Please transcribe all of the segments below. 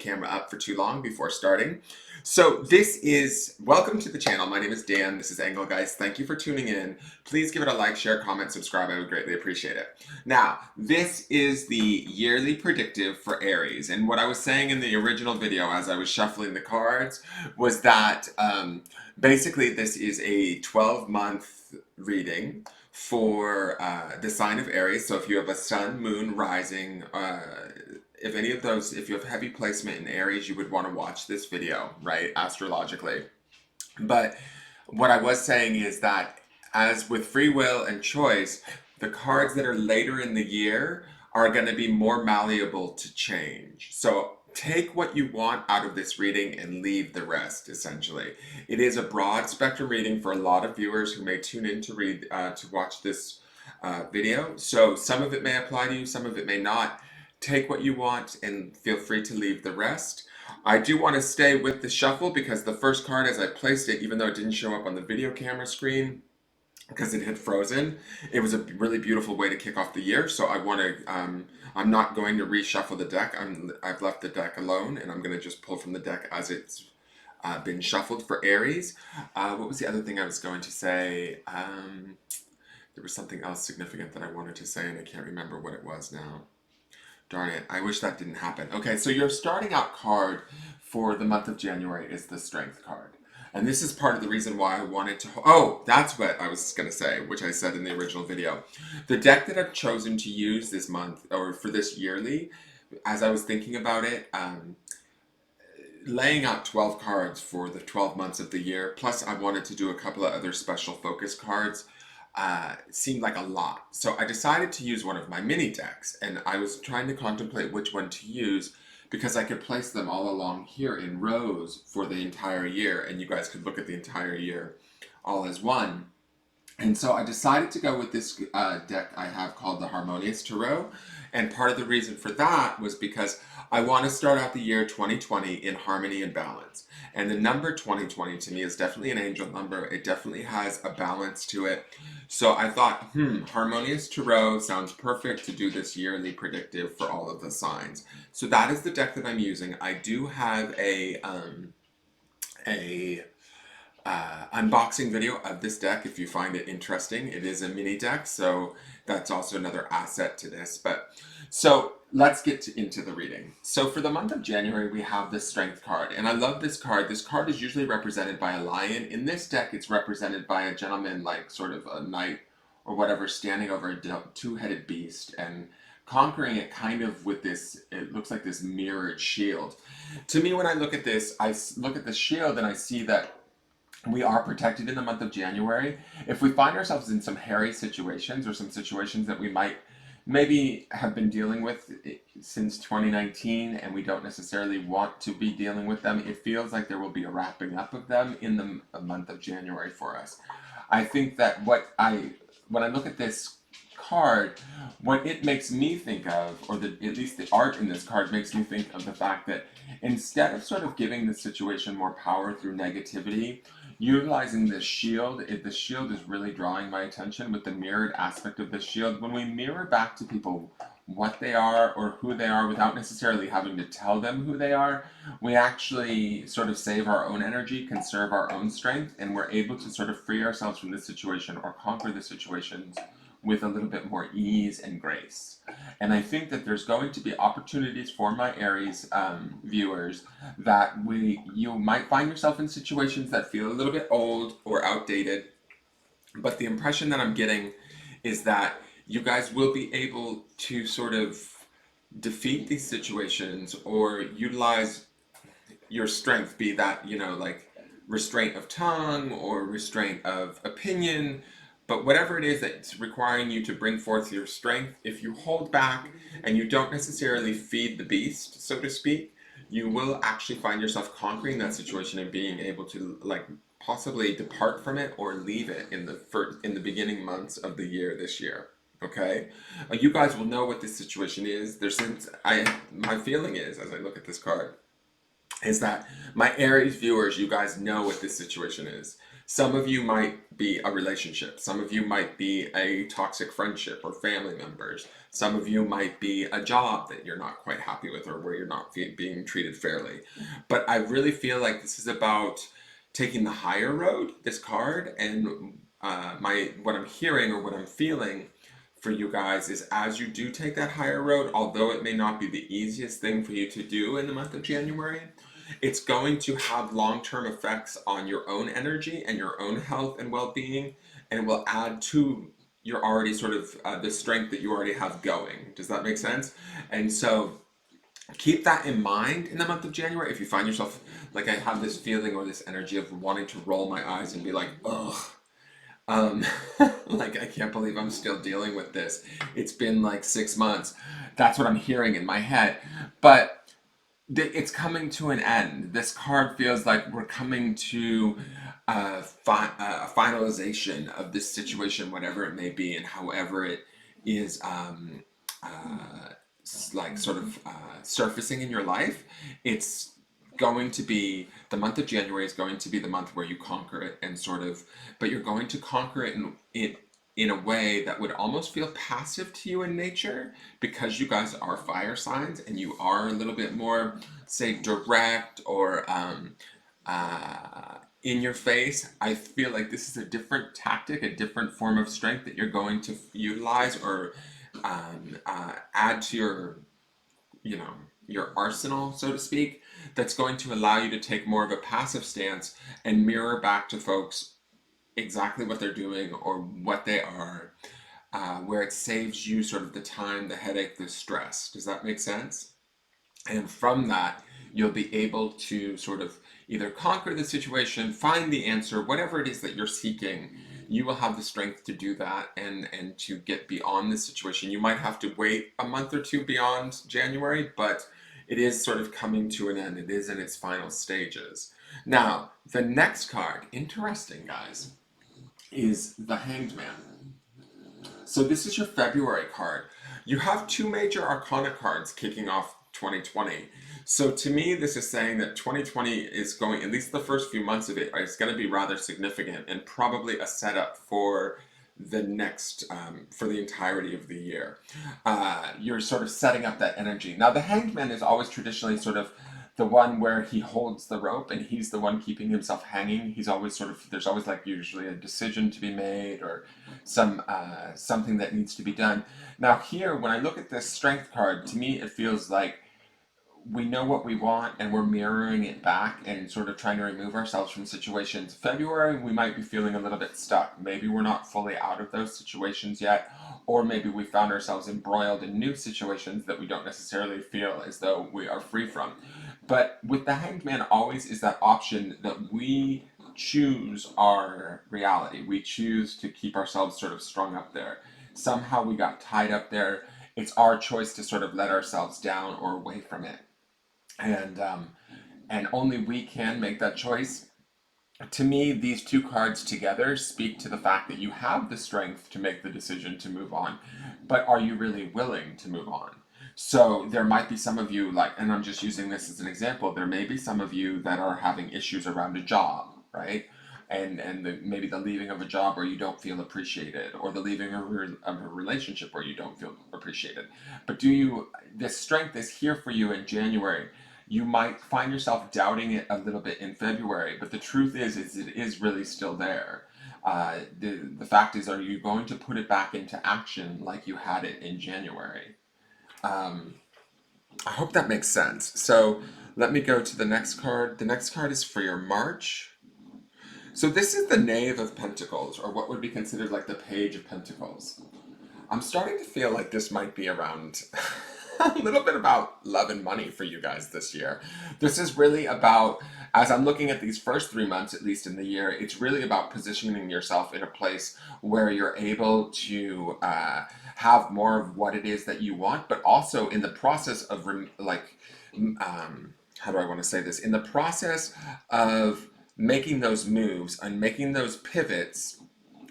camera up for too long before starting. So welcome to the channel. My name is Dan. This is Engelgeist. Thank you for tuning in. Please give it a like, share, comment, subscribe. I would greatly appreciate it. Now, this is the yearly predictive for Aries. And what I was saying in the original video as I was shuffling the cards was that basically this is a 12-month reading for the sign of Aries. So if you have a sun, moon, rising, if any of those, if you have heavy placement in Aries, you would want to watch this video, right, astrologically. But what I was saying is that as with free will and choice, the cards that are later in the year are going to be more malleable to change. So take what you want out of this reading and leave the rest, essentially. It is a broad spectrum reading for a lot of viewers who may tune in to watch this video. So some of it may apply to you, some of it may not. Take what you want and feel free to leave the rest. I do want to stay with the shuffle because the first card, as I placed it, even though it didn't show up on the video camera screen because it had frozen, it was a really beautiful way to kick off the year. So I want to, I'm not going to reshuffle the deck. I've left the deck alone, and I'm going to just pull from the deck as it's been shuffled for Aries. What was the other thing I was going to say? There was something else significant that I wanted to say, and I can't remember what it was now. Darn it, I wish that didn't happen. Okay, so your starting out card for the month of January is the Strength card. And this is part of the reason why I wanted to... Oh, that's what I was going to say, which I said in the original video. The deck that I've chosen to use this month, or for this yearly, as I was thinking about it, laying out 12 cards for the 12 months of the year, plus I wanted to do a couple of other special focus cards, seemed like a lot. So I decided to use one of my mini decks, and I was trying to contemplate which one to use because I could place them all along here in rows for the entire year, and you guys could look at the entire year all as one. And so I decided to go with this deck I have called the Harmonious Tarot, and part of the reason for that was because I want to start out the year 2020 in harmony and balance. And the number 2020 to me is definitely an angel number. It definitely has a balance to it. So I thought, Harmonious Tarot sounds perfect to do this yearly predictive for all of the signs. So that is the deck that I'm using. I do have a unboxing video of this deck if you find it interesting. It is a mini deck, so that's also another asset to this. But so let's get into the reading. So for the month of January, we have the Strength card, and I love this card. This card is usually represented by a lion. In this deck, it's represented by a gentleman, like sort of a knight or whatever, standing over a two-headed beast and conquering it kind of with this, it looks like this mirrored shield. To me, when I look at this, I look at the shield and I see that we are protected in the month of January. If we find ourselves in some hairy situations or some situations that we might maybe have been dealing with since 2019 and we don't necessarily want to be dealing with them, it feels like there will be a wrapping up of them in the month of January for us. I think that when I look at this card, what it makes me think of, or at least the art in this card makes me think of the fact that instead of sort of giving the situation more power through negativity, utilizing this shield, the shield is really drawing my attention with the mirrored aspect of the shield. When we mirror back to people what they are or who they are without necessarily having to tell them who they are, we actually sort of save our own energy, conserve our own strength, and we're able to sort of free ourselves from this situation or conquer the situations with a little bit more ease and grace. And I think that there's going to be opportunities for my Aries viewers that you might find yourself in situations that feel a little bit old or outdated, but the impression that I'm getting is that you guys will be able to sort of defeat these situations or utilize your strength, be that, like restraint of tongue or restraint of opinion. But whatever it is that's requiring you to bring forth your strength, if you hold back and you don't necessarily feed the beast, so to speak, you will actually find yourself conquering that situation and being able to possibly depart from it or leave it in the beginning months of the year this year. Okay, you guys will know what this situation is. My feeling is, as I look at this card, is that my Aries viewers, you guys know what this situation is. Some of you might be a relationship. Some of you might be a toxic friendship or family members. Some of you might be a job that you're not quite happy with or where you're not being treated fairly. But I really feel like this is about taking the higher road, this card, and what I'm hearing or what I'm feeling for you guys is as you do take that higher road, although it may not be the easiest thing for you to do in the month of January, it's going to have long-term effects on your own energy and your own health and well-being, and it will add to your already sort of the strength that you already have going. Does that make sense? And so keep that in mind in the month of January. If you find yourself like I have this feeling or this energy of wanting to roll my eyes and be like, ugh, um, like I can't believe I'm still dealing with this. It's been like 6 months. That's what I'm hearing in my head. But it's coming to an end. This card feels like we're coming to a finalization of this situation, whatever it may be, and however it is like sort of surfacing in your life. It's going to be the month of January is going to be the month where you conquer it and sort of, but you're going to conquer it in a way that would almost feel passive to you in nature because you guys are fire signs and you are a little bit more, say, direct or in your face. I feel like this is a different tactic, a different form of strength that you're going to utilize or add to your, you know, your arsenal, so to speak, that's going to allow you to take more of a passive stance and mirror back to folks exactly what they're doing or what they are, where it saves you sort of the time, the headache, the stress. Does that make sense? And from that, you'll be able to sort of either conquer the situation, find the answer, whatever it is that you're seeking. You will have the strength to do that and to get beyond the situation. You might have to wait a month or two beyond January, but it is sort of coming to an end. It is in its final stages. Now, the next card, interesting guys, is the Hanged Man. So this is your February card. You have two major Arcana cards kicking off 2020. So to me, this is saying that 2020 is going, at least the first few months of it, is going to be rather significant and probably a setup for the next, for the entirety of the year. You're sort of setting up that energy. Now, the Hanged Man is always traditionally sort of the one where he holds the rope and he's the one keeping himself hanging. He's always sort of, there's always like usually a decision to be made or something that needs to be done. Now here, when I look at this strength card, to me it feels like we know what we want and we're mirroring it back and sort of trying to remove ourselves from situations. February, we might be feeling a little bit stuck. Maybe we're not fully out of those situations yet, or maybe we found ourselves embroiled in new situations that we don't necessarily feel as though we are free from. But with the Hanged Man, always is that option that we choose our reality. We choose to keep ourselves sort of strung up there. Somehow we got tied up there. It's our choice to sort of let ourselves down or away from it, and only we can make that choice. To me, these two cards together speak to the fact that you have the strength to make the decision to move on, but are you really willing to move on? So there might be some of you like, and I'm just using this as an example, there may be some of you that are having issues around a job, right? And maybe the leaving of a job where you don't feel appreciated, or the leaving of a relationship where you don't feel appreciated. But this strength is here for you in January. You might find yourself doubting it a little bit in February, but the truth is it is really still there. The fact is, are you going to put it back into action like you had it in January? I hope that makes sense. So let me go to the next card. The next card is for your March. So this is the Knave of Pentacles, or what would be considered like the Page of Pentacles. I'm starting to feel like this might be around a little bit about love and money for you guys this year. This is really about, as I'm looking at these first 3 months, at least in the year, it's really about positioning yourself in a place where you're able to have more of what it is that you want, but also in the process of, how do I want to say this? In the process of making those moves and making those pivots,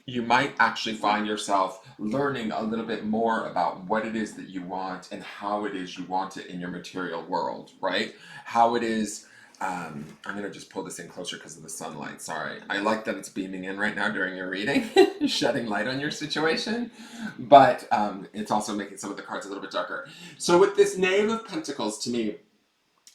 you might actually find yourself learning a little bit more about what it is that you want and how it is you want it in your material world, right? How it is I'm gonna just pull this in closer because of the sunlight. Sorry. I like that it's beaming in right now during your reading, shedding light on your situation, but it's also making some of the cards a little bit darker. So with this Knave of Pentacles, to me,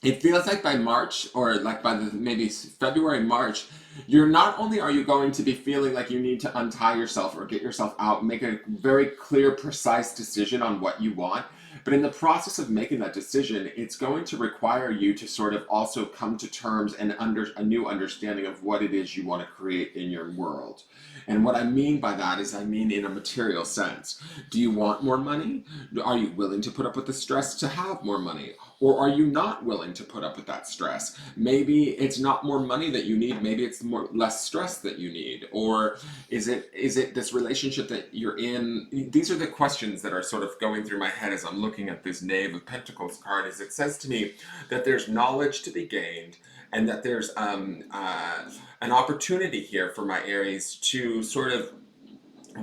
it feels like by March, or like by the maybe February, March, you're not only are you going to be feeling like you need to untie yourself or get yourself out, make a very clear, precise decision on what you want, but in the process of making that decision, it's going to require you to sort of also come to terms and under a new understanding of what it is you want to create in your world. And what I mean by that is I mean in a material sense. Do you want more money? Are you willing to put up with the stress to have more money? Or are you not willing to put up with that stress? Maybe it's not more money that you need, maybe it's less stress that you need. Or is it this relationship that you're in? These are the questions that are sort of going through my head as I'm looking at this Knave of Pentacles card. Is it says to me that there's knowledge to be gained, and that there's an opportunity here for my Aries to sort of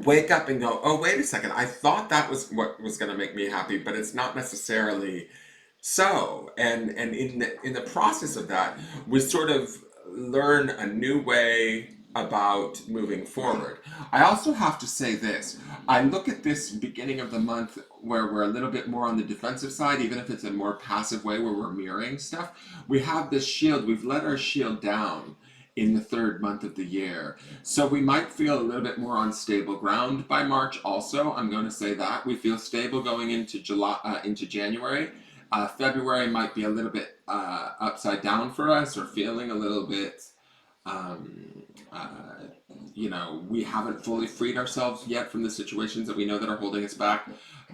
wake up and go, oh, wait a second, I thought that was what was going to make me happy, but it's not necessarily so. And in the process of that, we sort of learn a new way about moving forward. I also have to say this. I look at this beginning of the month where we're a little bit more on the defensive side, even if it's a more passive way where we're mirroring stuff. We have this shield. We've let our shield down in the third month of the year. So we might feel a little bit more on stable ground by March also. I'm going to say that. We feel stable going into into January. February might be a little bit upside down for us, or feeling a little bit, um, uh, we haven't fully freed ourselves yet from the situations that we know that are holding us back.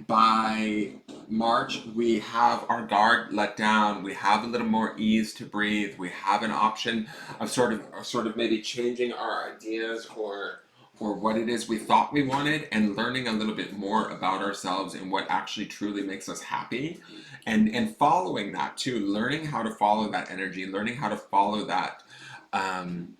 By March, we have our guard let down. We have a little more ease to breathe. We have an option of sort of maybe changing our ideas, or what it is we thought we wanted, and learning a little bit more about ourselves and what actually truly makes us happy, and following that too, learning how to follow that energy, learning how to follow that um,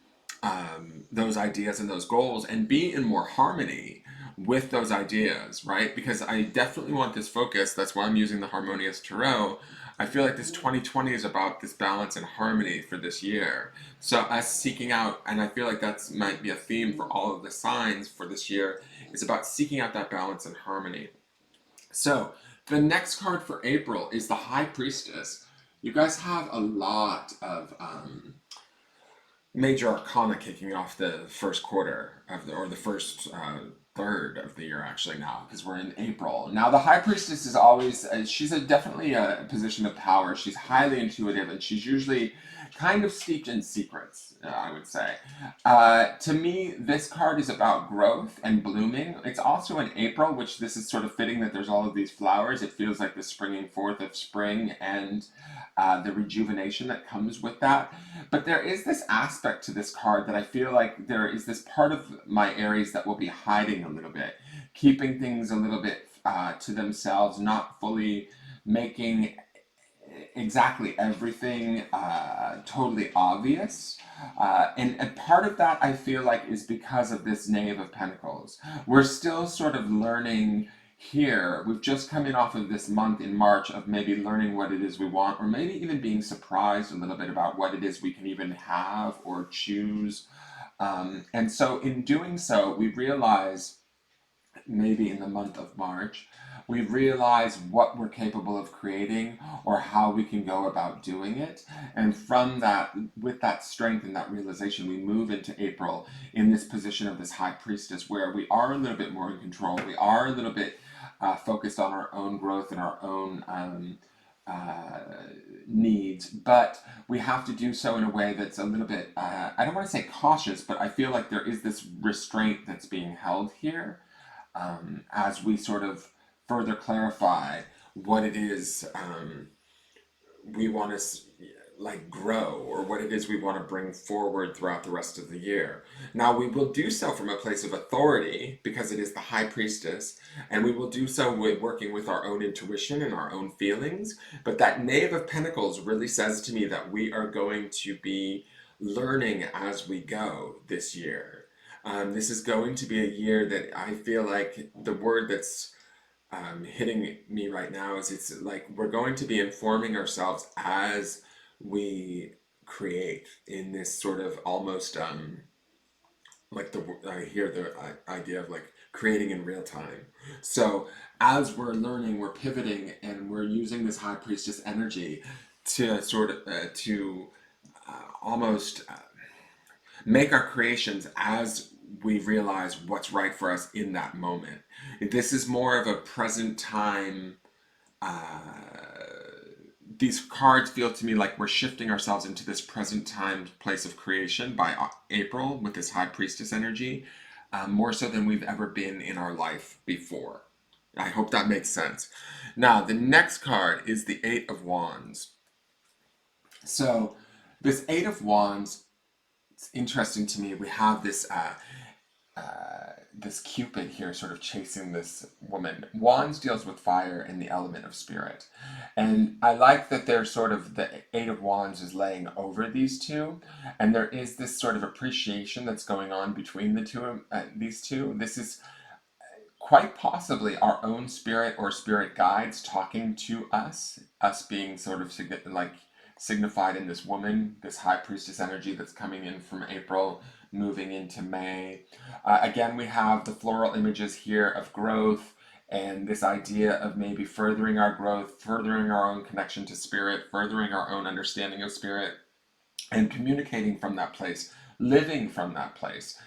those ideas and those goals, and be in more harmony with those ideas, right? Because I definitely want this focus. That's why I'm using the Harmonious Tarot. I feel like this 2020 is about this balance and harmony for this year. So us seeking out, and I feel like that's might be a theme for all of the signs for this year, is about seeking out that balance and harmony. So the next card for April is the High Priestess. You guys have a lot of major arcana kicking off the first quarter of or the first third of the year, actually, now, because we're in April. Now the High Priestess is always she's definitely a position of power. She's highly intuitive, and she's usually kind of steeped in secrets, I would say. To me, this card is about growth and blooming. It's also in April, which this is sort of fitting that there's all of these flowers. It feels like the springing forth of spring, and the rejuvenation that comes with that. But there is this aspect to this card that I feel like there is this part of my Aries that will be hiding a little bit, keeping things a little bit to themselves, not fully making exactly everything totally obvious. And part of that I feel like is because of this Knave of Pentacles. We're still sort of learning here. We've just come in off of this month in March of maybe learning what it is we want, or maybe even being surprised a little bit about what it is we can even have or choose. And so in doing so, we realize, maybe in the month of March, we realize what we're capable of creating, or how we can go about doing it. And from that, with that strength and that realization, we move into April in this position of this High Priestess, where we are a little bit more in control. We are a little bit focused on our own growth and our own uh, needs, but we have to do so in a way that's a little bit, I don't want to say cautious, but I feel like there is this restraint that's being held here, as we sort of further clarify what it is we want to like grow, or what it is we want to bring forward throughout the rest of the year. Now we will do so from a place of authority because it is the High Priestess, and we will do so with working with our own intuition and our own feelings. But that Knave of Pentacles really says to me that we are going to be learning as we go this year. This is going to be a year that I feel like the word that's hitting me right now is, it's like we're going to be informing ourselves as we create in this sort of almost like I hear the idea of like creating in real time. So as we're learning, we're pivoting, and we're using this high priestess energy to sort of almost make our creations as we realize what's right for us in that moment. This is more of a present time. These cards feel to me like we're shifting ourselves into this present time place of creation by April with this high priestess energy, more so than we've ever been in our life before. I hope that makes sense. Now, the next card is the Eight of Wands. So, this Eight of Wands, it's interesting to me. We have this Cupid here sort of chasing this woman. Wands deals with fire and the element of spirit. And I like that there's sort of the Eight of Wands is laying over these two. And there is this sort of appreciation that's going on between the two, these two. This is quite possibly our own spirit or spirit guides talking to us being sort of like signified in this woman, this high priestess energy that's coming in from April, moving into May. Again, we have the floral images here of growth and this idea of maybe furthering our growth, furthering our own connection to spirit, furthering our own understanding of spirit, and communicating from that place, living from that place,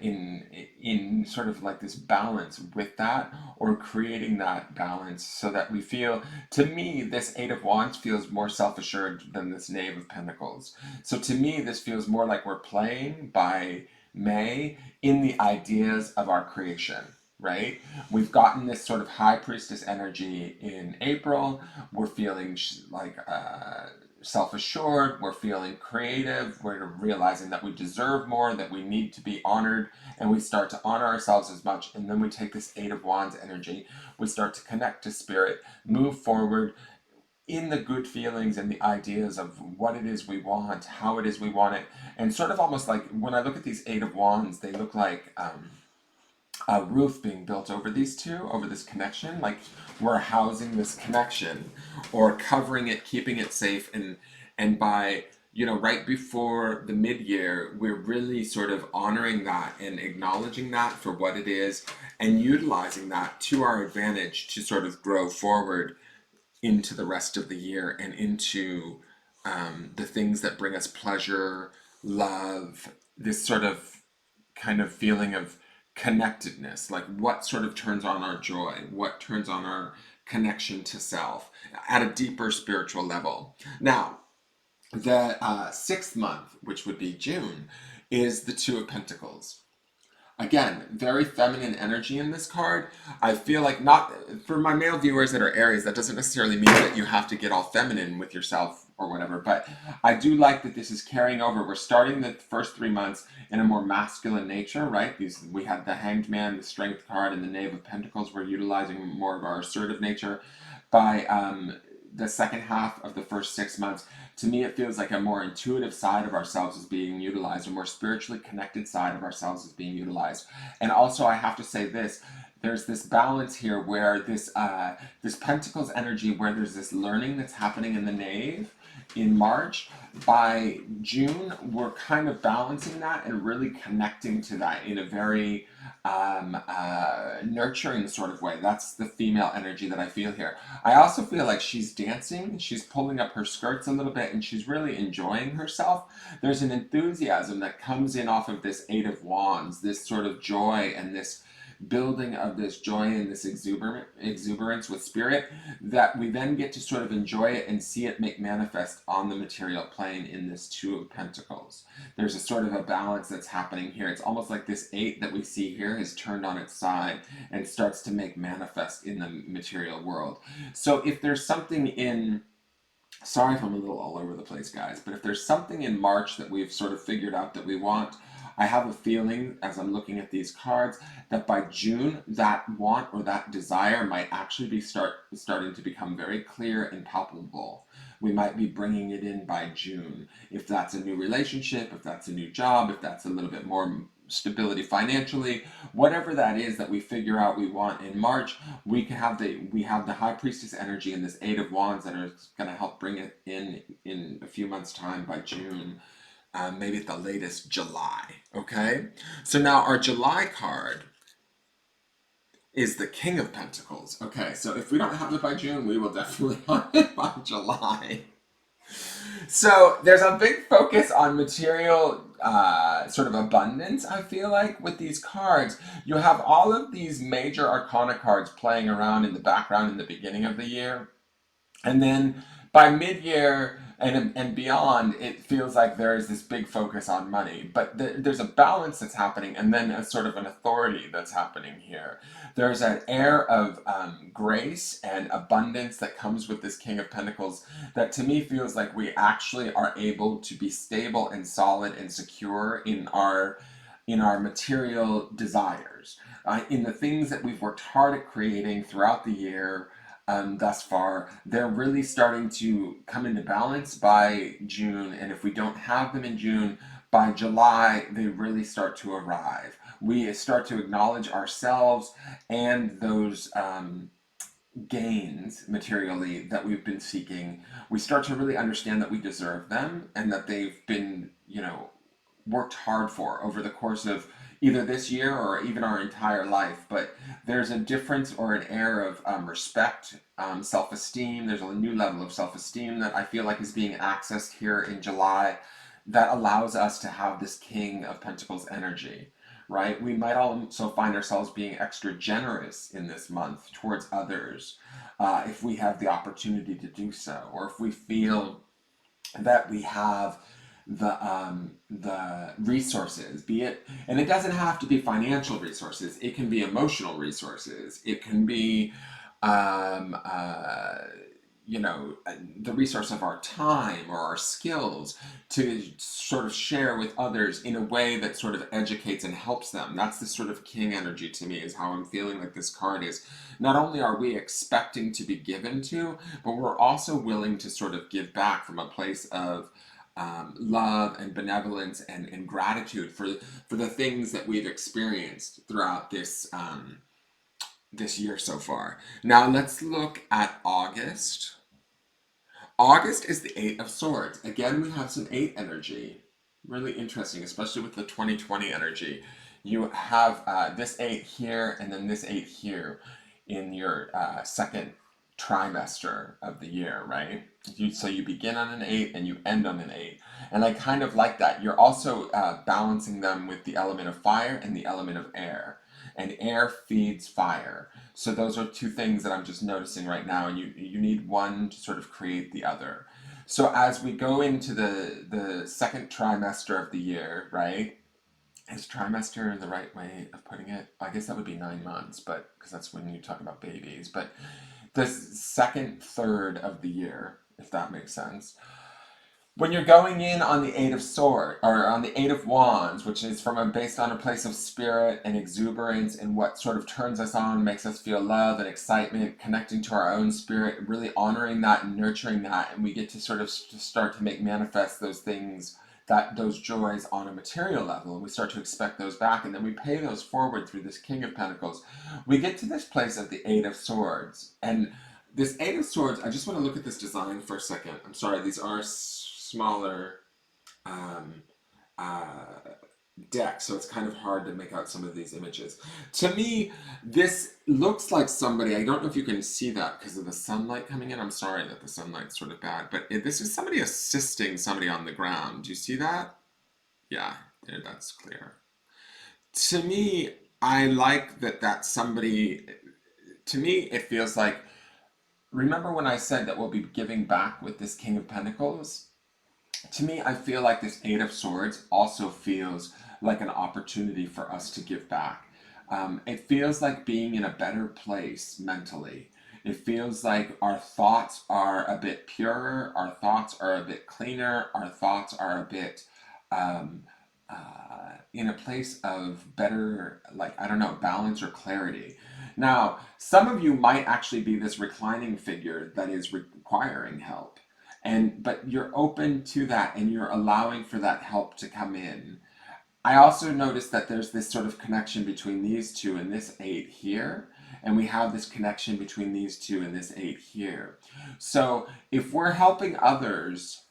in sort of like this balance with that, or creating that balance so that we feel. To me, this Eight of Wands feels more self-assured than this Knave of Pentacles. So to me, this feels more like we're playing by May in the ideas of our creation. Right? We've gotten this sort of high priestess energy in April. We're feeling like self-assured, we're feeling creative, we're realizing that we deserve more, that we need to be honored, and we start to honor ourselves as much. And then we take this Eight of Wands energy, we start to connect to spirit, move forward in the good feelings and the ideas of what it is we want, how it is we want it. And sort of almost like when I look at these Eight of Wands, they look like a roof being built over these two, over this connection. Like we're housing this connection or covering it, keeping it safe. And by, right before the mid-year, we're really sort of honoring that and acknowledging that for what it is and utilizing that to our advantage to sort of grow forward into the rest of the year and into the things that bring us pleasure, love, this sort of kind of feeling of connectedness, like what sort of turns on our joy, what turns on our connection to self at a deeper spiritual level. Now, the sixth month, which would be June, is the Two of Pentacles. Again, very feminine energy in this card. I feel like, not for my male viewers that are Aries, that doesn't necessarily mean that you have to get all feminine with yourself or whatever, but I do like that this is carrying over. We're starting the first 3 months in a more masculine nature, right? We had the Hanged Man, the Strength card, and the Knave of Pentacles. We're utilizing more of our assertive nature. By the second half of the first 6 months, to me it feels like a more intuitive side of ourselves is being utilized, a more spiritually connected side of ourselves is being utilized. And also, I have to say this, there's this balance here where this Pentacles energy, where there's this learning that's happening in the Knave in March. By June, we're kind of balancing that and really connecting to that in a very nurturing sort of way. That's the female energy that I feel here. I also feel like she's dancing, she's pulling up her skirts a little bit, and she's really enjoying herself. There's an enthusiasm that comes in off of this Eight of Wands, this sort of joy and this building of this joy and this exuberance with spirit, that we then get to sort of enjoy it and see it make manifest on the material plane in this Two of Pentacles. There's a sort of a balance that's happening here. It's almost like this 8 that we see here has turned on its side and starts to make manifest in the material world. So if there's something in, sorry if I'm a little all over the place, guys, but if there's something in March that we've sort of figured out that we want, I have a feeling as I'm looking at these cards that by June, that want or that desire might actually be starting to become very clear and palpable. we might be bringing it in by June. If that's a new relationship, if that's a new job, if that's a little bit more stability financially, whatever that is that we figure out we want in March, we have the High Priestess energy and this Eight of Wands that are going to help bring it in a few months' time by June, maybe at the latest July. Okay, so now our July card is the King of Pentacles. Okay, so if we don't have it by June, we will definitely have it by July. So there's a big focus on material sort of abundance, I feel like, with these cards. You have all of these major arcana cards playing around in the background in the beginning of the year. And then by mid-year and beyond, it feels like there is this big focus on money. But there's a balance that's happening, and then a sort of an authority that's happening here. There's an air of grace and abundance that comes with this King of Pentacles that to me feels like we actually are able to be stable and solid and secure in our material desires, in the things that we've worked hard at creating throughout the year. Thus far, they're really starting to come into balance by June, and if we don't have them in June, by July, they really start to arrive. We start to acknowledge ourselves and those gains materially that we've been seeking. We start to really understand that we deserve them and that they've been, worked hard for over the course of either this year or even our entire life. But there's a difference or an air of respect, self-esteem. There's a new level of self-esteem that I feel like is being accessed here in July that allows us to have this King of Pentacles energy, right? We might also find ourselves being extra generous in this month towards others, if we have the opportunity to do so, or if we feel that we have the resources, be it, and it doesn't have to be financial resources, it can be emotional resources, it can be um, uh, the resource of our time or our skills to sort of share with others in a way that sort of educates and helps them. That's the sort of king energy to me, is how I'm feeling like this card is. Not only are we expecting to be given to, but we're also willing to sort of give back from a place of love and benevolence and gratitude for the things that we've experienced throughout this year so far. Now let's look at August. August is the Eight of Swords. Again, we have some eight energy. Really interesting, especially with the 2020 energy. You have this eight here and then this eight here in your second trimester of the year, right? So you begin on an eight and you end on an eight. And I kind of like that. You're also balancing them with the element of fire and the element of air. And air feeds fire. So those are two things that I'm just noticing right now, and you need one to sort of create the other. So as we go into the second trimester of the year, right? Is trimester the right way of putting it? I guess that would be 9 months, but because that's when you talk about babies. But the second third of the year, if that makes sense. When you're going in on the Eight of Swords, or on the Eight of Wands, which is based on a place of spirit and exuberance and what sort of turns us on, makes us feel love and excitement, connecting to our own spirit, really honoring that and nurturing that, and we get to sort of start to make manifest those things, those joys on a material level, and we start to expect those back, and then we pay those forward through this King of Pentacles. We get to this place of the Eight of Swords, and this Eight of Swords, I just want to look at this design for a second. I'm sorry, these are smaller um, uh, deck, so it's kind of hard to make out some of these images. To me, this looks like somebody, I don't know if you can see that because of the sunlight coming in. I'm sorry that the sunlight's sort of bad, but this is somebody assisting somebody on the ground. Do you see that? Yeah, there, that's clear. To me, I like that somebody, to me, it feels like, remember when I said that we'll be giving back with this King of Pentacles? To me, I feel like this Eight of Swords also feels like an opportunity for us to give back. It feels like being in a better place mentally. It feels like our thoughts are a bit purer, our thoughts are a bit cleaner, our thoughts are a bit um, in a place of better, like, I don't know, balance or clarity. Now, some of you might actually be this reclining figure that is requiring help. but you're open to that and you're allowing for that help to come in. I also noticed that there's this sort of connection between these two and this 8 here, and we have this connection between these two and this 8 here. So if we're helping others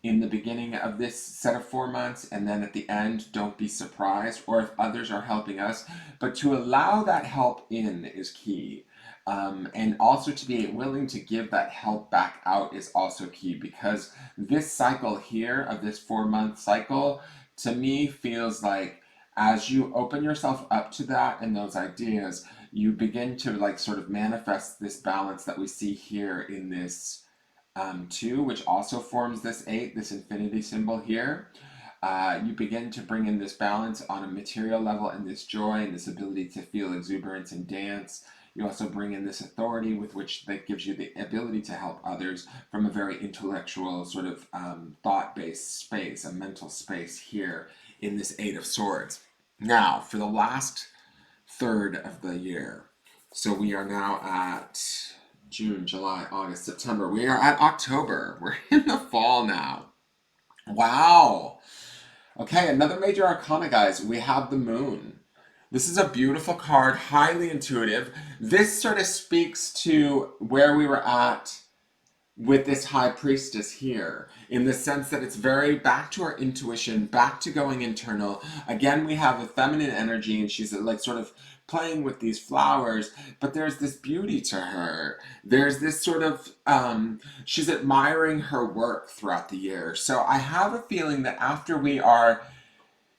in the beginning of this set of 4 months and then at the end, don't be surprised, or if others are helping us, but to allow that help in is key. And also to be willing to give that help back out is also key, because this cycle here of this 4 month cycle to me feels like as you open yourself up to that and those ideas, you begin to like sort of manifest this balance that we see here in this 2, which also forms this 8, this infinity symbol here. You begin to bring in this balance on a material level and this joy and this ability to feel exuberance and dance. You also bring in this authority with which that gives you the ability to help others from a very intellectual sort of thought-based space, a mental space here in this 8 of Swords. Now, for the last third of the year, so we are now at June, July, August, September. We are at October. We're in the fall now. Wow. Okay, another major arcana, guys. We have the moon. This is a beautiful card, highly intuitive. This sort of speaks to where we were at with this high priestess here, in the sense that it's very back to our intuition, back to going internal. Again, we have a feminine energy, and she's like sort of playing with these flowers, but there's this beauty to her. There's this sort of, she's admiring her work throughout the year. So I have a feeling that after we are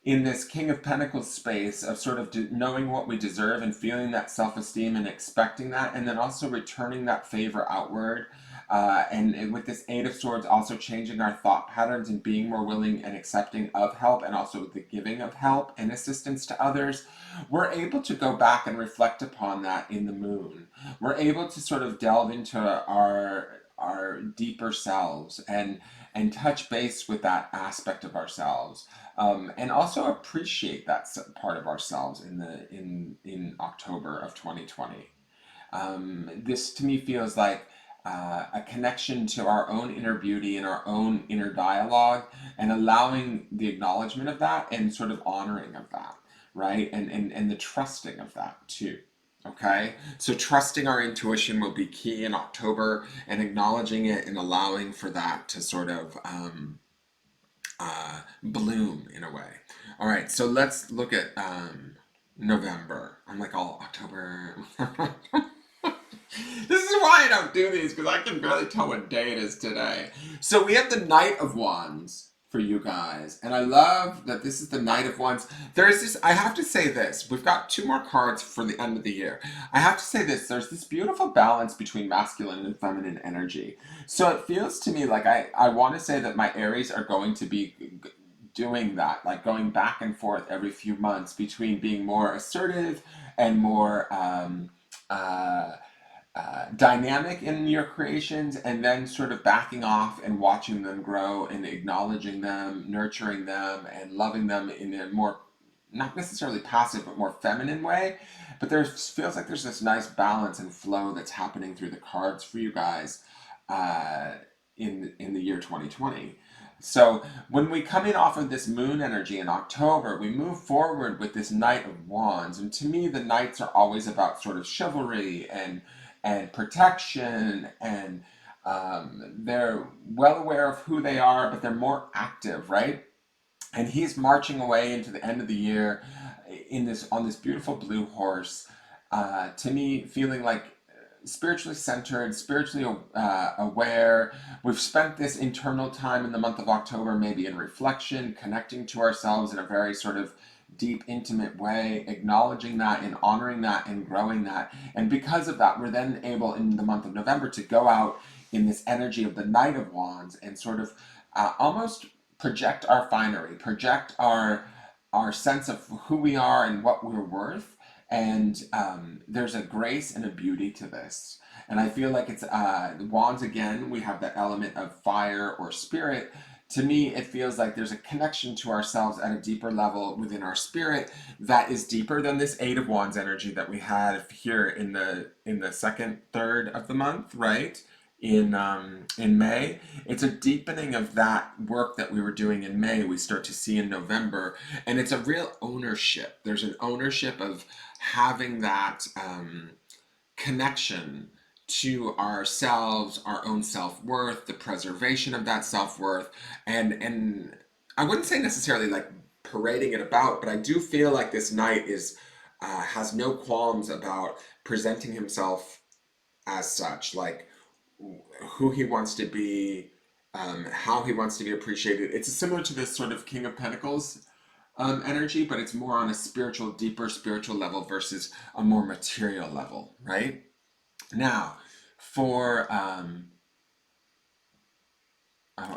in this King of Pentacles space of sort of knowing what we deserve and feeling that self-esteem and expecting that, and then also returning that favor outward, and with this 8 of Swords also changing our thought patterns and being more willing and accepting of help, and also the giving of help and assistance to others, we're able to go back and reflect upon that in the moon. We're able to sort of delve into our deeper selves and touch base with that aspect of ourselves, and also appreciate that part of ourselves in October of 2020. This to me feels like a connection to our own inner beauty and our own inner dialogue, and allowing the acknowledgement of that and sort of honoring of that, right? And the trusting of that too. Okay, so trusting our intuition will be key in October, and acknowledging it and allowing for that to sort of bloom in a way. All right, so let's look at November. I'm like all October. This is why I don't do these, because I can barely tell what day it is today. So we have the Knight of Wands for you guys, and I love that this is the Knight of Wands. There's this, I have to say this, we've got 2 more cards for the end of the year. I have to say this, there's this beautiful balance between masculine and feminine energy. So it feels to me like I want to say that my Aries are going to be doing that, like going back and forth every few months between being more assertive and more dynamic in your creations, and then sort of backing off and watching them grow and acknowledging them, nurturing them, and loving them in a more, not necessarily passive, but more feminine way. But there feels like there's this nice balance and flow that's happening through the cards for you guys in the year 2020. So when we come in off of this moon energy in October, we move forward with this Knight of Wands. And to me, the Knights are always about sort of chivalry and protection, and they're well aware of who they are, but they're more active, right? And he's marching away into the end of the year on this beautiful blue horse. To me, feeling like spiritually centered, spiritually aware. We've spent this internal time in the month of October, maybe in reflection, connecting to ourselves in a very sort of deep, intimate way, acknowledging that and honoring that and growing that. And because of that, we're then able in the month of November to go out in this energy of the Knight of Wands and sort of almost project our finery, project our sense of who we are and what we're worth. And there's a grace and a beauty to this. And I feel like it's Wands again, we have that element of fire or spirit. To me, it feels like there's a connection to ourselves at a deeper level within our spirit that is deeper than this 8 of Wands energy that we had here in the second third of the month, right? in May. It's a deepening of that work that we were doing in May. We start to see in November, and it's a real ownership. There's an ownership of having that connection to ourselves, our own self-worth, the preservation of that self-worth, and I wouldn't say necessarily like parading it about, but I do feel like this knight is has no qualms about presenting himself as such, like who he wants to be, how he wants to be appreciated. It's similar to this sort of King of Pentacles energy, but it's more on a spiritual, deeper spiritual level versus a more material level, right? Now, for oh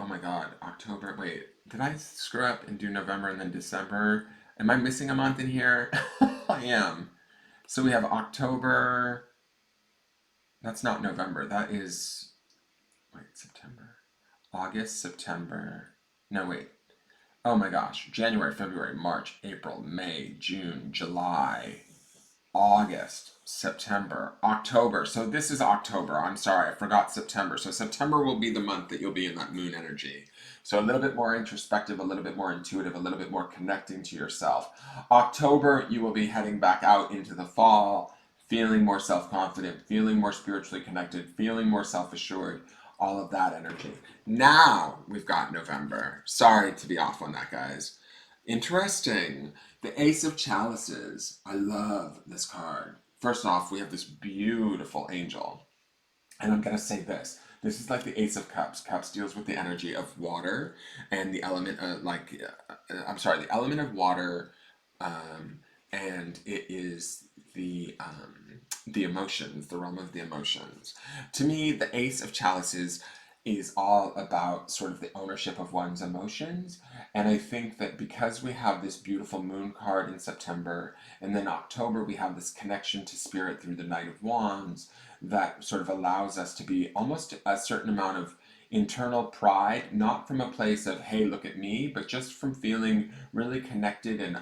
my God, October. Wait, did I screw up and do November and then December? Am I missing a month in here? I am. So we have October. That's not November. That is, wait, September. August, September. No, wait. Oh my gosh. January, February, March, April, May, June, July, August, September, October. So this is October. I'm sorry, I forgot September. So September will be the month that you'll be in that moon energy. So a little bit more introspective, a little bit more intuitive, a little bit more connecting to yourself. October, you will be heading back out into the fall, feeling more self-confident, feeling more spiritually connected, feeling more self-assured, all of that energy. Now we've got November. Sorry to be off on that, guys. Interesting. The Ace of Chalices. I love this card. First off, we have this beautiful angel. And I'm going to say this. This is like the Ace of Cups. Cups deals with the energy of water and the element of, the element of water. Um, and it is the emotions, the realm of the emotions. To me, the Ace of Chalices is all about sort of the ownership of one's emotions. And I think that because we have this beautiful moon card in September, and then October we have this connection to spirit through the Knight of Wands, that sort of allows us to be almost a certain amount of internal pride, not from a place of, hey, look at me, but just from feeling really connected and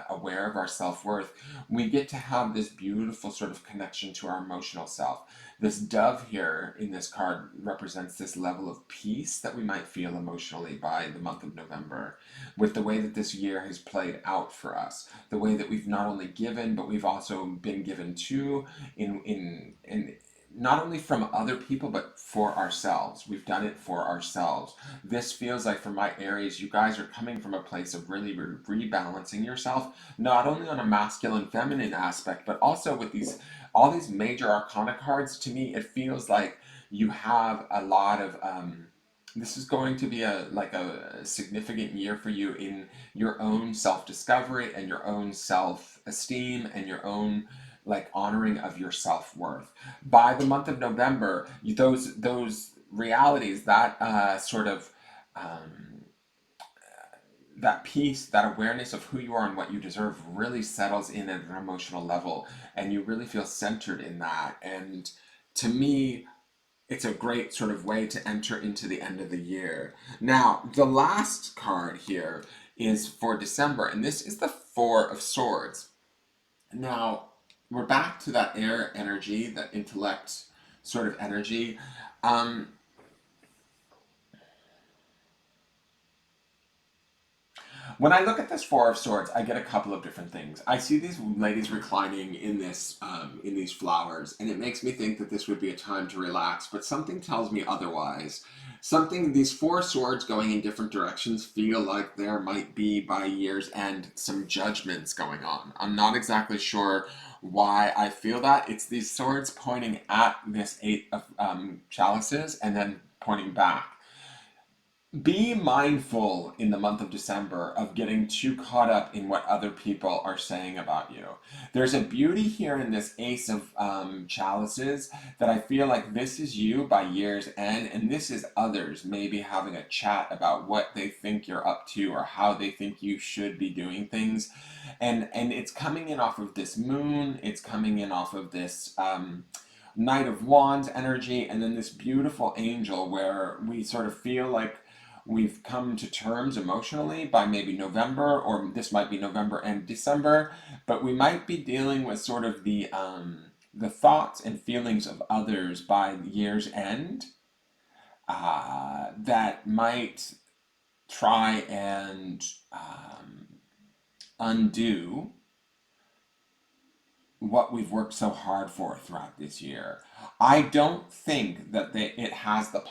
aware of our self-worth. We get to have this beautiful sort of connection to our emotional self. This dove here in this card represents this level of peace that we might feel emotionally by the month of November, with the way that this year has played out for us, the way that we've not only given, but we've also been given to in not only from other people, but for ourselves. We've done it for ourselves. This feels like for my Aries, you guys are coming from a place of really rebalancing yourself, not only on a masculine feminine aspect, but also with all these major arcana cards. To me, it feels like you have a lot of this is going to be a significant year for you in your own self-discovery and your own self-esteem and your own like honoring of your self-worth. By the month of November, those realities, that sort of that peace, that awareness of who you are and what you deserve really settles in at an emotional level, and you really feel centered in that. And to me, it's a great sort of way to enter into the end of the year. Now, the last card here is for December, and this is the Four of Swords. Now, we're back to that air energy, that intellect sort of energy. Um, When I look at this Four of Swords, I get a couple of different things. I see these ladies reclining in in these flowers, and it makes me think that this would be a time to relax. But something tells me otherwise. These Four Swords going in different directions feel like there might be by year's end some judgments going on. I'm not exactly sure why I feel that. It's these swords pointing at this Eight of Chalices and then pointing back. Be mindful in the month of December of getting too caught up in what other people are saying about you. There's a beauty here in this Ace of Chalices that I feel like this is you by year's end, and this is others maybe having a chat about what they think you're up to or how they think you should be doing things. And it's coming in off of this moon, it's coming in off of this Knight of Wands energy, and then this beautiful angel where we sort of feel like we've come to terms emotionally by maybe November, or this might be November and December, but we might be dealing with sort of the thoughts and feelings of others by year's end. that might try and undo what we've worked so hard for throughout this year. I don't think that it has the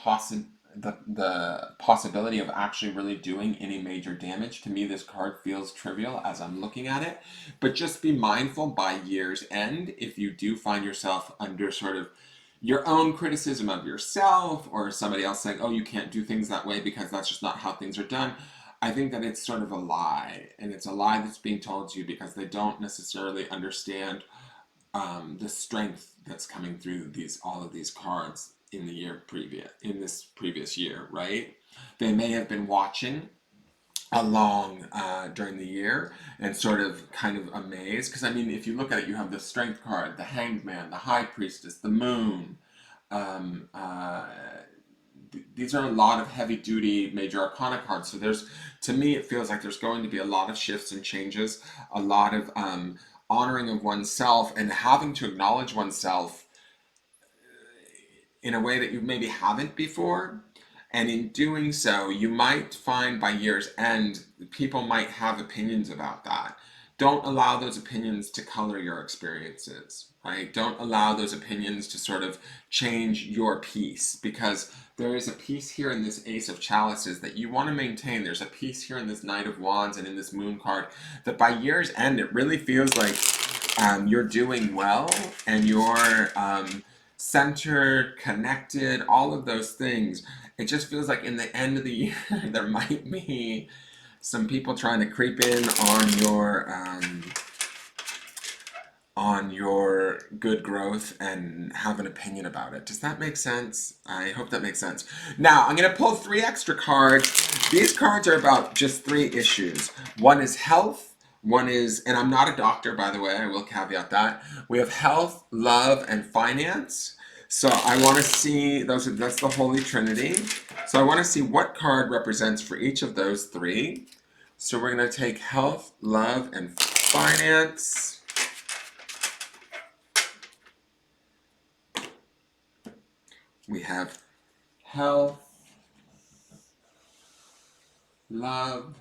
possibility of actually really doing any major damage. To me, this card feels trivial as I'm looking at it. But just be mindful by year's end if you do find yourself under sort of your own criticism of yourself or somebody else saying, oh, you can't do things that way because that's just not how things are done. I think that it's sort of a lie, and it's a lie that's being told to you because they don't necessarily understand the strength that's coming through all of these cards in this previous year, right? They may have been watching along during the year and sort of kind of amazed, because I mean, if you look at it, you have the Strength card, the Hanged Man, the High Priestess, the Moon. Um, uh, these are a lot of heavy duty major arcana cards. So to me, it feels like there's going to be a lot of shifts and changes, a lot of honoring of oneself and having to acknowledge oneself in a way that you maybe haven't before. And in doing so, you might find by year's end, people might have opinions about that. Don't allow those opinions to color your experiences, right? Don't allow those opinions to sort of change your peace, because there is a peace here in this Ace of Chalices that you want to maintain. There's a peace here in this Knight of Wands and in this Moon card that by year's end, it really feels like you're doing well and you're centered, connected, all of those things. It just feels like in the end of the year, there might be some people trying to creep in on your good growth and have an opinion about it. Does that make sense? I hope that makes sense. Now, I'm going to pull 3 extra cards. These cards are about just 3 issues. One is health. One is, and I'm not a doctor, by the way, I will caveat that. We have health, love, and finance. So I want to see that's the Holy Trinity. So I want to see what card represents for each of those 3. So we're going to take health, love, and finance. We have health, love,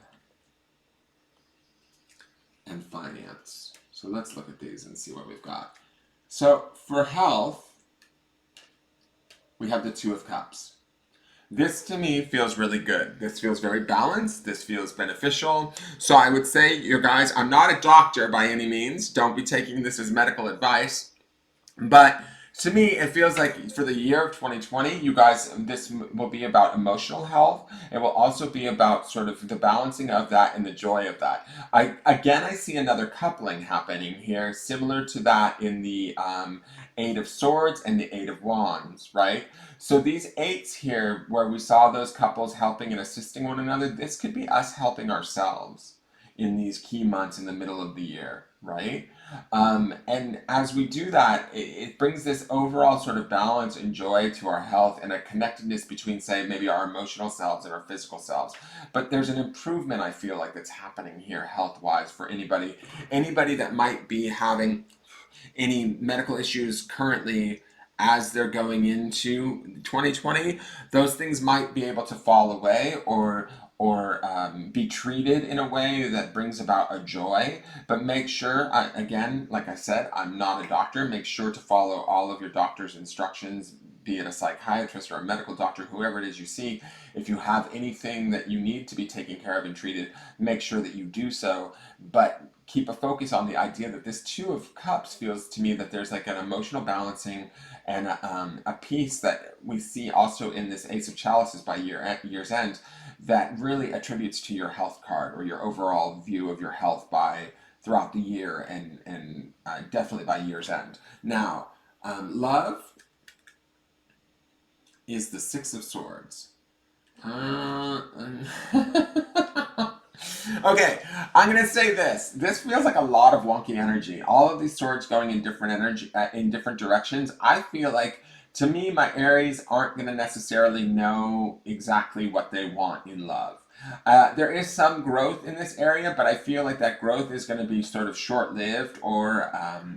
and finance. So let's look at these and see what we've got. So for health, we have the 2 of Cups. This to me feels really good. This feels very balanced. This feels beneficial. So I would say, you guys, I'm not a doctor by any means. Don't be taking this as medical advice. But to me, it feels like for the year of 2020, you guys, this will be about emotional health. It will also be about sort of the balancing of that and the joy of that. I see another coupling happening here, similar to that in the 8 of Swords and the 8 of Wands, right? So these 8s here, where we saw those couples helping and assisting one another, this could be us helping ourselves in these key months in the middle of the year, right? And as we do that, it brings this overall sort of balance and joy to our health and a connectedness between, say, maybe our emotional selves and our physical selves. But there's an improvement, I feel like, that's happening here health-wise for anybody that might be having any medical issues currently as they're going into 2020. Those things might be able to fall away or be treated in a way that brings about a joy. But make sure, again, like I said, I'm not a doctor. Make sure to follow all of your doctor's instructions, be it a psychiatrist or a medical doctor, whoever it is you see. If you have anything that you need to be taken care of and treated, make sure that you do so. But keep a focus on the idea that this 2 of Cups feels to me that there's like an emotional balancing and a peace that we see also in this Ace of Chalices by year's end, that really attributes to your health card or your overall view of your health throughout the year and definitely by year's end. Now, love is the 6 of Swords. Okay, I'm gonna say this. This feels like a lot of wonky energy. All of these swords going in different directions. I feel like, to me, my Aries aren't gonna necessarily know exactly what they want in love. There is some growth in this area, but I feel like that growth is going to be sort of short-lived, or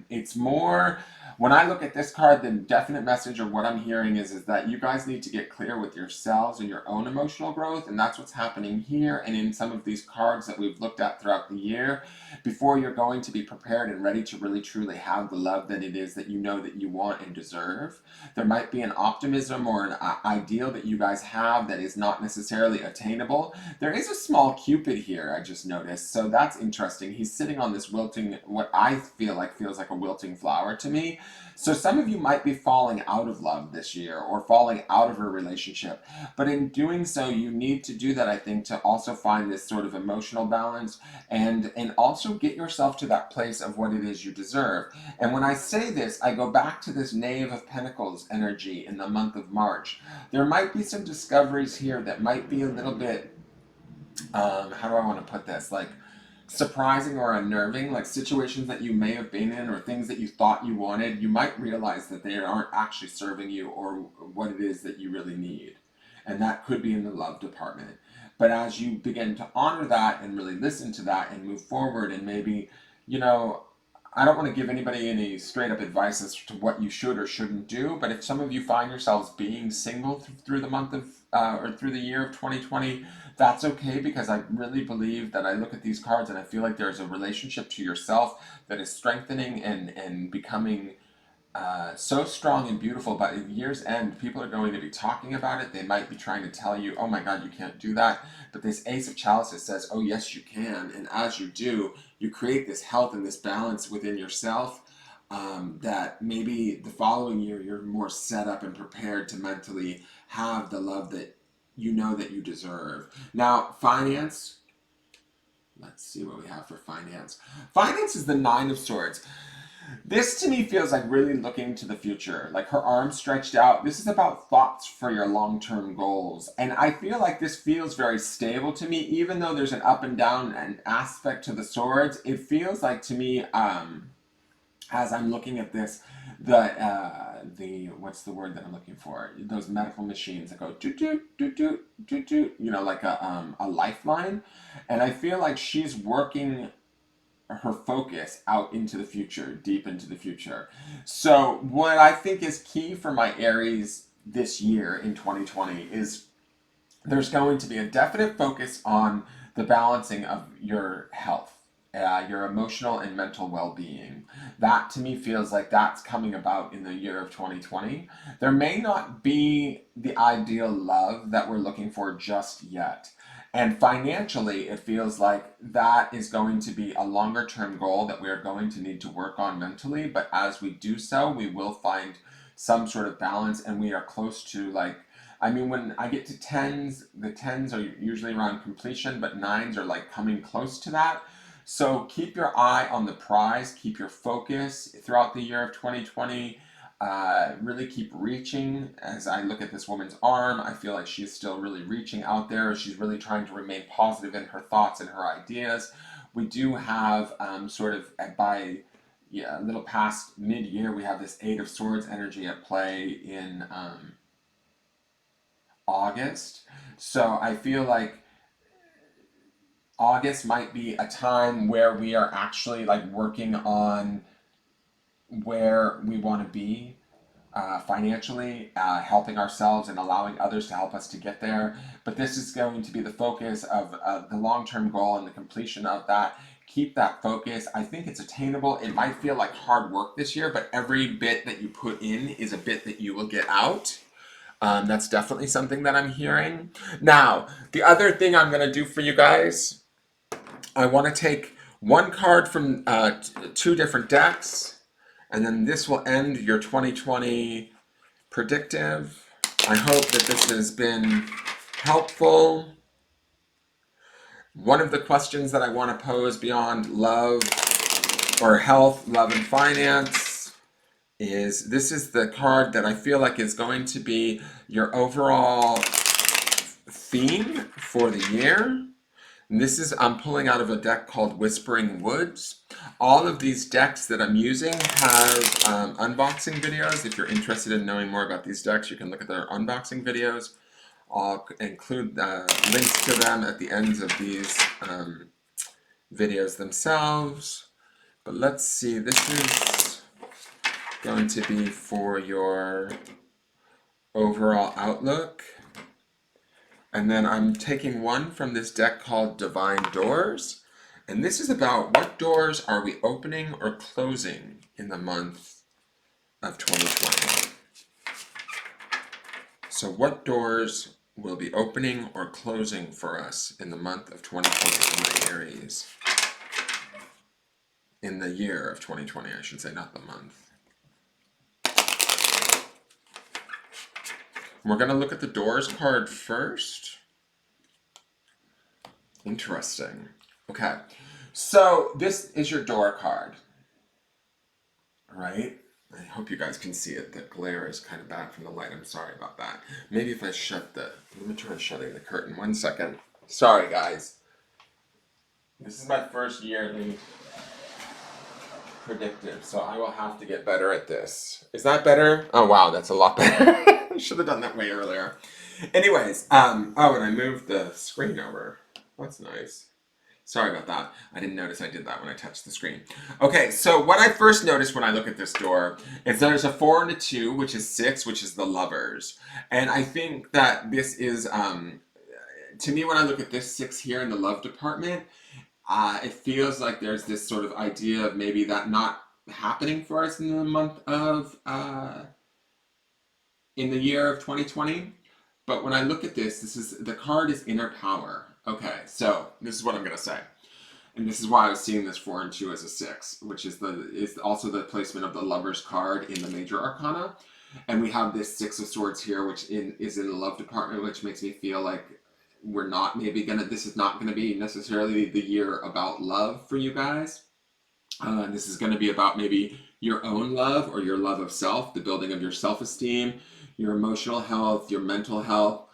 it's more When I look at this card, the definite message of what I'm hearing is that you guys need to get clear with yourselves and your own emotional growth, and that's what's happening here and in some of these cards that we've looked at throughout the year before you're going to be prepared and ready to really truly have the love that it is that you know that you want and deserve. There might be an optimism or an ideal that you guys have that is not necessarily attainable. There is a small Cupid here, I just noticed, so that's interesting. He's sitting on this wilting, what I feel like feels like a wilting flower to me. So some of you might be falling out of love this year or falling out of a relationship. But in doing so, you need to do that, I think, to also find this sort of emotional balance and also get yourself to that place of what it is you deserve. And when I say this, I go back to this Knave of Pentacles energy in the month of March. There might be some discoveries here that might be a little bit, how do I want to put this? Like, surprising or unnerving, like situations that you may have been in or things that you thought you wanted, you might realize that they aren't actually serving you or what it is that you really need. And that could be in the love department. But as you begin to honor that and really listen to that and move forward and maybe, you know, I don't want to give anybody any straight up advice as to what you should or shouldn't do, but if some of you find yourselves being single through the month of, or through the year of 2020, that's okay because I really believe that I look at these cards and I feel like there's a relationship to yourself that is strengthening and becoming so strong and beautiful. But at year's end, people are going to be talking about it. They might be trying to tell you, oh my God, you can't do that. But this Ace of Chalices says, oh yes, you can. And as you do, you create this health and this balance within yourself that maybe the following year you're more set up and prepared to mentally have the love that you know that you deserve. Now, finance. Let's see what we have for finance. Finance is the Nine of Swords. This to me feels like really looking to the future, like her arms stretched out. This is about thoughts for your long-term goals. And I feel like this feels very stable to me, even though there's an up and down and aspect to the swords. It feels like to me, as I'm looking at this, the what's the word that I'm looking for? Those medical machines that go do do do do do do, you know, like a lifeline. And I feel like she's working her focus out into the future, deep into the future. So what I think is key for my Aries this year in 2020 is there's going to be a definite focus on the balancing of your health, your emotional and mental well-being. That to me feels like that's coming about in the year of 2020. There may not be the ideal love that we're looking for just yet. And financially, it feels like that is going to be a longer term goal that we are going to need to work on mentally. But as we do so, we will find some sort of balance and we are close to like, I mean, when I get to tens, the tens are usually around completion, but nines are like coming close to that. So keep your eye on the prize, keep your focus throughout the year of 2020. Really keep reaching. As I look at this woman's arm, I feel like she's still really reaching out there. She's really trying to remain positive in her thoughts and her ideas. We do have sort of by a little past mid-year, we have this Eight of Swords energy at play in August. So I feel like August might be a time where we are actually like working on where we want to be financially, helping ourselves and allowing others to help us to get there. But this is going to be the focus of the long-term goal and the completion of that. Keep that focus. I think it's attainable. It might feel like hard work this year, but every bit that you put in is a bit that you will get out. That's definitely something that I'm hearing. Now, the other thing I'm going to do for you guys, I want to take one card from two different decks, and then this will end your 2020 predictive. I hope that this has been helpful. One of the questions that I want to pose beyond love or health, love and finance is this is the card that I feel like is going to be your overall theme for the year. And this is, I'm pulling out of a deck called Whispering Woods. All of these decks that I'm using have unboxing videos. If you're interested in knowing more about these decks, you can look at their unboxing videos. I'll include links to them at the ends of these videos themselves. But let's see, this is going to be for your overall outlook. And then I'm taking one from this deck called Divine Doors. And this is about what doors are we opening or closing in the month of 2020. So what doors will be opening or closing for us in the month of 2020 in my Aries? In the year of 2020, I should say, not the month. We're going to look at the Doors card first. Interesting. Okay, so this is your door card, right? I hope you guys can see it. The glare is kind of bad from the light. I'm sorry about that. Maybe if I let me try shutting the curtain. 1 second. Sorry, guys. This is my first yearly Predictive, so I will have to get better at this. Is that better? Oh, wow, that's a lot better. I should have done that way earlier. Anyways, oh, and I moved the screen over. That's nice. Sorry about that. I didn't notice I did that when I touched the screen. Okay, so what I first noticed when I look at this door is there's a 4 and a 2, which is 6, which is the Lovers. And I think that this is, to me, when I look at this 6 here in the love department, it feels like there's this sort of idea of maybe that not happening for us in the month of, in the year of 2020. But when I look at this, the card is Inner Power. Okay, so this is what I'm going to say. And this is why I was seeing this 4 and 2 as a 6, which is also the placement of the Lover's card in the Major Arcana. And we have this 6 of Swords here, which is in the love department, which makes me feel like we're not maybe gonna, this is not gonna be necessarily the year about love for you guys. This is gonna be about maybe your own love or your love of self, the building of your self-esteem, your emotional health, your mental health,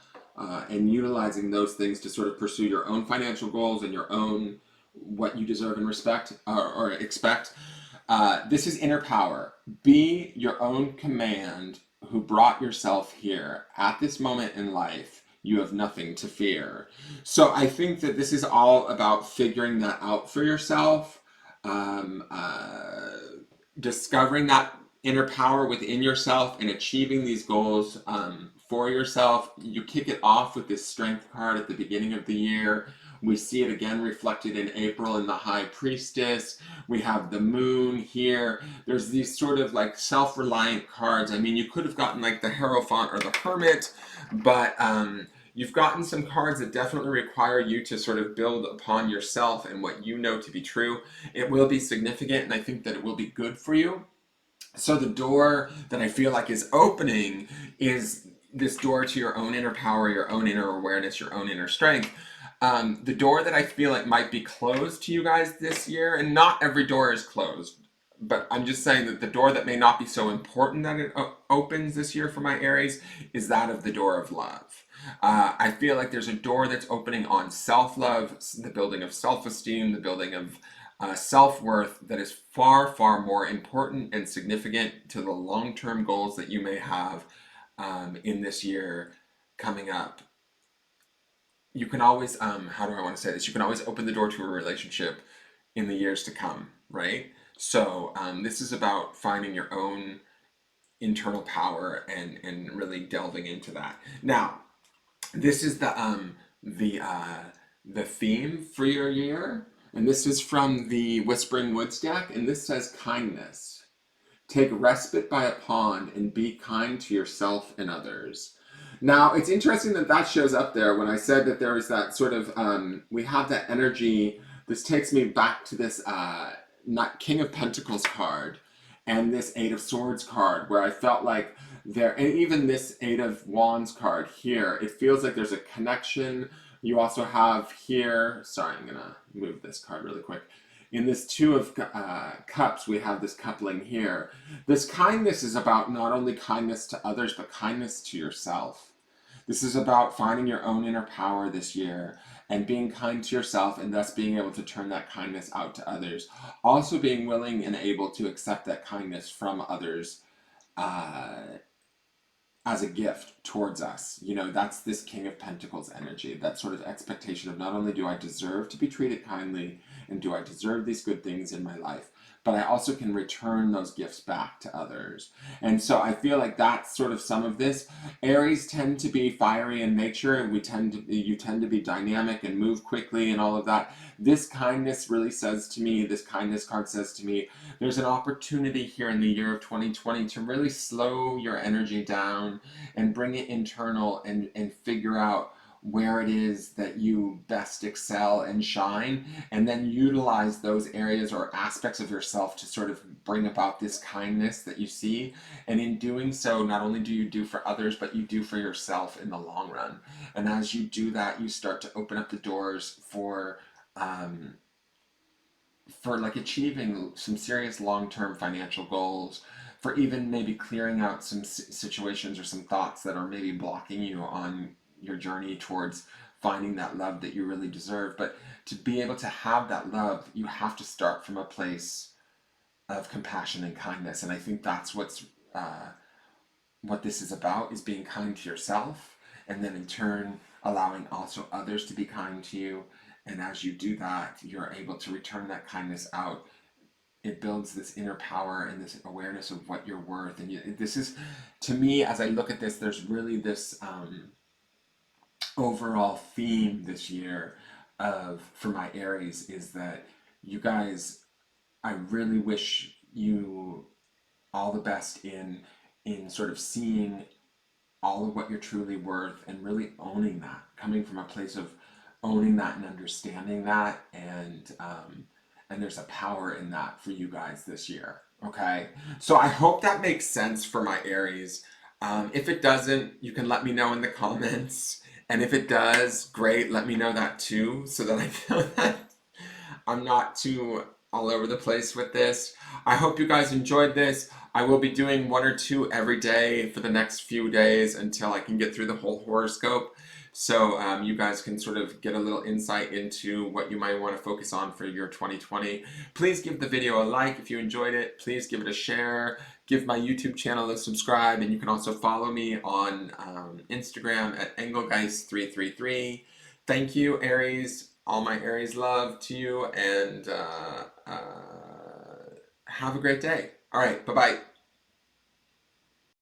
and utilizing those things to sort of pursue your own financial goals and your own what you deserve and respect or expect. This is Inner Power. Be your own command who brought yourself here at this moment in life. You have nothing to fear. So I think that this is all about figuring that out for yourself, discovering that inner power within yourself and achieving these goals for yourself. You kick it off with this Strength card at the beginning of the year. We see it again reflected in April in the High Priestess. We have the Moon here. There's these sort of like self-reliant cards. I mean, you could have gotten like the Hierophant or the Hermit, but you've gotten some cards that definitely require you to sort of build upon yourself and what you know to be true. It will be significant, and I think that it will be good for you. So the door that I feel like is opening is this door to your own inner power, your own inner awareness, your own inner strength. The door that I feel like might be closed to you guys this year, and not every door is closed, but I'm just saying that the door that may not be so important that it opens this year for my Aries is that of the door of love. I feel like there's a door that's opening on self-love, the building of self-esteem, the building of self-worth that is far, far more important and significant to the long-term goals that you may have in this year coming up. You can always, how do I want to say this? You can always open the door to a relationship in the years to come, right? So this is about finding your own internal power and really delving into that. Now, this is the theme for your year, and this is from the Whispering Woods deck, and this says kindness. Take respite by a pond and be kind to yourself and others. Now, it's interesting that that shows up there when I said that there is that sort of, we have that energy. This takes me back to this not King of Pentacles card and this Eight of Swords card, where I felt like there, and even this Eight of Wands card here, it feels like there's a connection. You also have here, sorry, I'm gonna move this card really quick. In this Two of Cups, we have this coupling here. This kindness is about not only kindness to others, but kindness to yourself. This is about finding your own inner power this year and being kind to yourself, and thus being able to turn that kindness out to others. Also being willing and able to accept that kindness from others as a gift towards us. You know, that's this King of Pentacles energy, that sort of expectation of not only do I deserve to be treated kindly and do I deserve these good things in my life, but I also can return those gifts back to others. And so I feel like that's sort of some of this. Aries tend to be fiery in nature, and you tend to be dynamic and move quickly and all of that. This kindness really says to me, this kindness card says to me, there's an opportunity here in the year of 2020 to really slow your energy down and bring it internal and figure out where it is that you best excel and shine, and then utilize those areas or aspects of yourself to sort of bring about this kindness that you see. And in doing so, not only do you do for others, but you do for yourself in the long run. And as you do that, you start to open up the doors um, for like achieving some serious long-term financial goals, for even maybe clearing out some situations or some thoughts that are maybe blocking you on your journey towards finding that love that you really deserve. But to be able to have that love, you have to start from a place of compassion and kindness. And I think that's uh, what this is about, is being kind to yourself, and then in turn allowing also others to be kind to you. And as you do that, you're able to return that kindness out. It builds this inner power and this awareness of what you're worth. And this is, to me, as I look at this, there's really this overall theme this year of, for my Aries, is that you guys, I really wish you all the best in sort of seeing all of what you're truly worth and really owning that, coming from a place of owning that and understanding that. And there's a power in that for you guys this year. Okay, so I hope that makes sense for my Aries. If it doesn't, you can let me know in the comments, and if it does, great, let me know that too, so that I feel that I'm not too all over the place with this. I hope you guys enjoyed this. I will be doing one or two every day for the next few days until I can get through the whole horoscope. So you guys can sort of get a little insight into what you might want to focus on for your 2020. Please give the video a like if you enjoyed it. Please give it a share. Give my YouTube channel a subscribe. And you can also follow me on Instagram at Engelgeist333. Thank you, Aries. All my Aries love to you, and have a great day. All right, bye-bye.